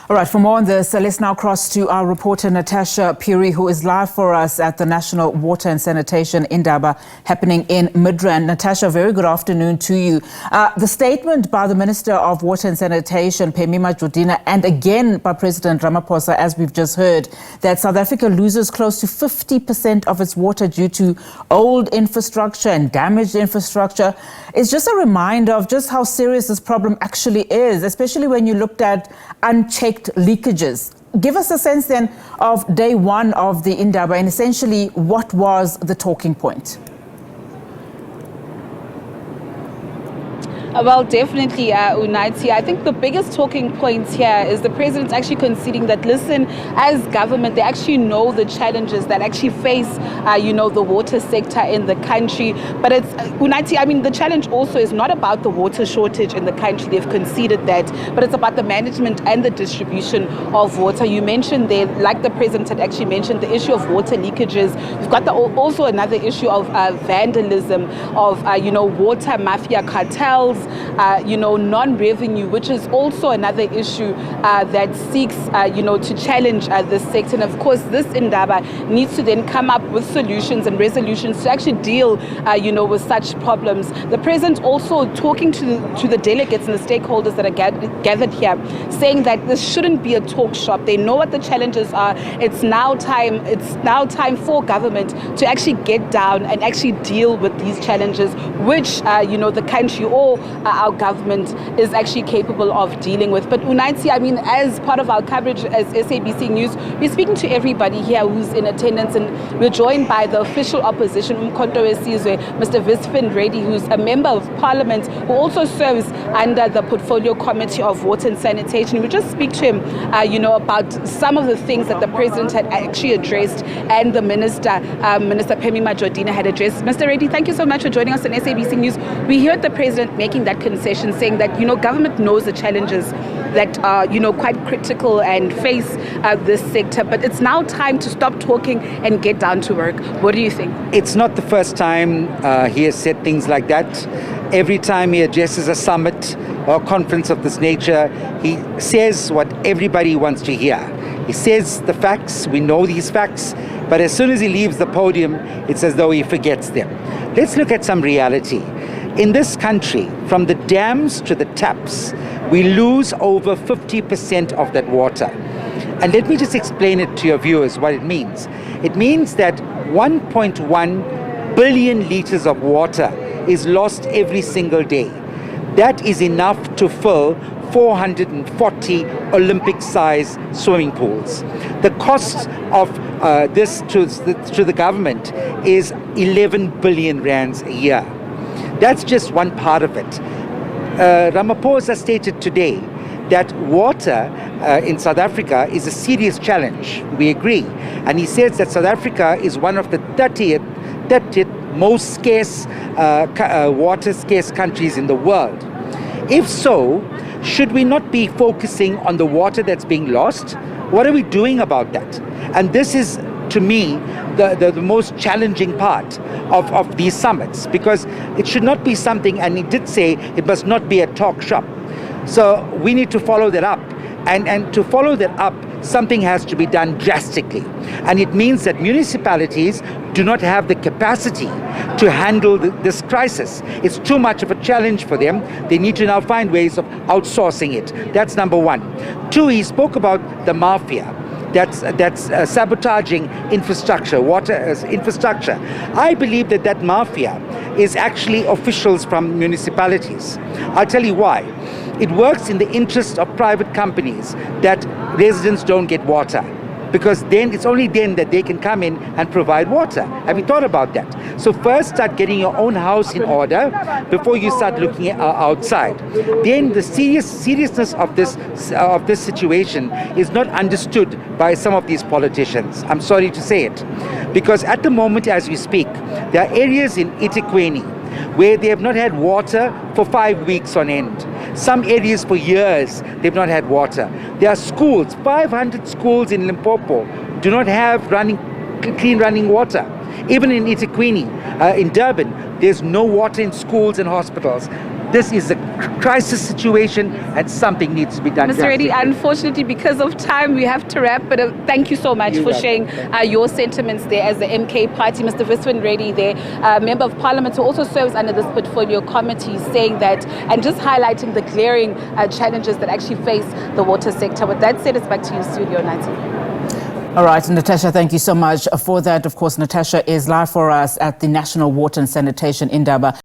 All right, for more on this, let's now cross to our reporter Natasha Phiri, who is live for us at the National Water and Sanitation Indaba happening in Midrand. Natasha, very good afternoon to you. The statement by the Minister of Water and Sanitation, Phiri Majortina, and again by President Ramaphosa, as we've just heard, that South Africa loses close to 50% of its water due to old infrastructure and damaged infrastructure, is just a reminder of just how serious this problem actually is, especially when you looked at unchecked leakages. Give us a sense then of day one of the Indaba and essentially what was the talking point? Well, definitely, Unathi. I think the biggest talking point here is the president actually conceding that, listen, as government, they actually know the challenges that actually face, the water sector in the country. But it's, Unathi, I mean, the challenge also is not about the water shortage in the country. They've conceded that, but it's about the management and the distribution of water. You mentioned there, like the president had actually mentioned, the issue of water leakages. We've got also another issue of vandalism, of, water mafia cartels, non-revenue, which is also another issue that seeks, to challenge this sector. And of course, this Indaba needs to then come up with solutions and resolutions to actually deal, with such problems. The president also talking to the delegates and the stakeholders that are gathered here, saying that this shouldn't be a talk shop. They know what the challenges are. It's now time for government to actually get down and actually deal with these challenges, which, the country or our government is actually capable of dealing with. But Unathi, I mean, as part of our coverage as SABC News, we're speaking to everybody here who's in attendance, and we're joined by the official opposition, Mr. Visfin Reddy, who's a member of parliament who also serves under the portfolio committee of water and sanitation. We just speak to him, about some of the things that the president had actually addressed and the Minister Phiri Majortina had addressed. Mr. Reddy, thank you so much for joining us on SABC News. We heard the president making that concession, saying that, government knows the challenges that are, quite critical and face this sector, but it's now time to stop talking and get down to work. What do you think? It's not the first time he has said things like that. Every time he addresses a summit or conference of this nature, he says what everybody wants to hear. He says the facts, we know these facts, but as soon as he leaves the podium, it's as though he forgets them. Let's look at some reality. In this country, from the dams to the taps, we lose over 50% of that water. And let me just explain it to your viewers what it means. It means that 1.1 billion liters of water is lost every single day. That is enough to fill 440 Olympic-sized swimming pools. The cost of this to the government is 11 billion rands a year. That's just one part of it. Ramaphosa stated today that water in South Africa is a serious challenge. We agree. And he says that South Africa is one of the 30th most scarce, water scarce countries in the world. If so, should we not be focusing on the water that's being lost? What are we doing about that? And this is, to me, the most challenging part of these summits, because it should not be something, and he did say it must not be a talk shop. So we need to follow that up. And to follow that up, something has to be done drastically. And it means that municipalities do not have the capacity to handle this crisis. It's too much of a challenge for them. They need to now find ways of outsourcing it. That's number one. Two, he spoke about the mafia that's sabotaging infrastructure, water infrastructure. I believe that mafia is actually officials from municipalities. I'll tell you why. It works in the interest of private companies that residents don't get water, because then it's only then that they can come in and provide water. Have you thought about that? So first start getting your own house in order before you start looking outside. Then the seriousness of this situation is not understood by some of these politicians. I'm sorry to say it, because at the moment as we speak, there are areas in eThekwini where they have not had water for 5 weeks on end. Some areas for years they've not had water. There are schools, 500 schools in Limpopo do not have clean running water. Even in eThekwini, in Durban, there's no water in schools and hospitals. This is a crisis situation and something needs to be done. Mr. Reddy, unfortunately, because of time, we have to wrap. But thank you so much for sharing your sentiments there as the MK party. Mr. Viswan Reddy there, Member of Parliament who also serves under this portfolio committee, saying that and just highlighting the glaring challenges that actually face the water sector. With that said, it's back to you, Studio 19. All right, Natasha, thank you so much for that. Of course, Natasha is live for us at the National Water and Sanitation Indaba.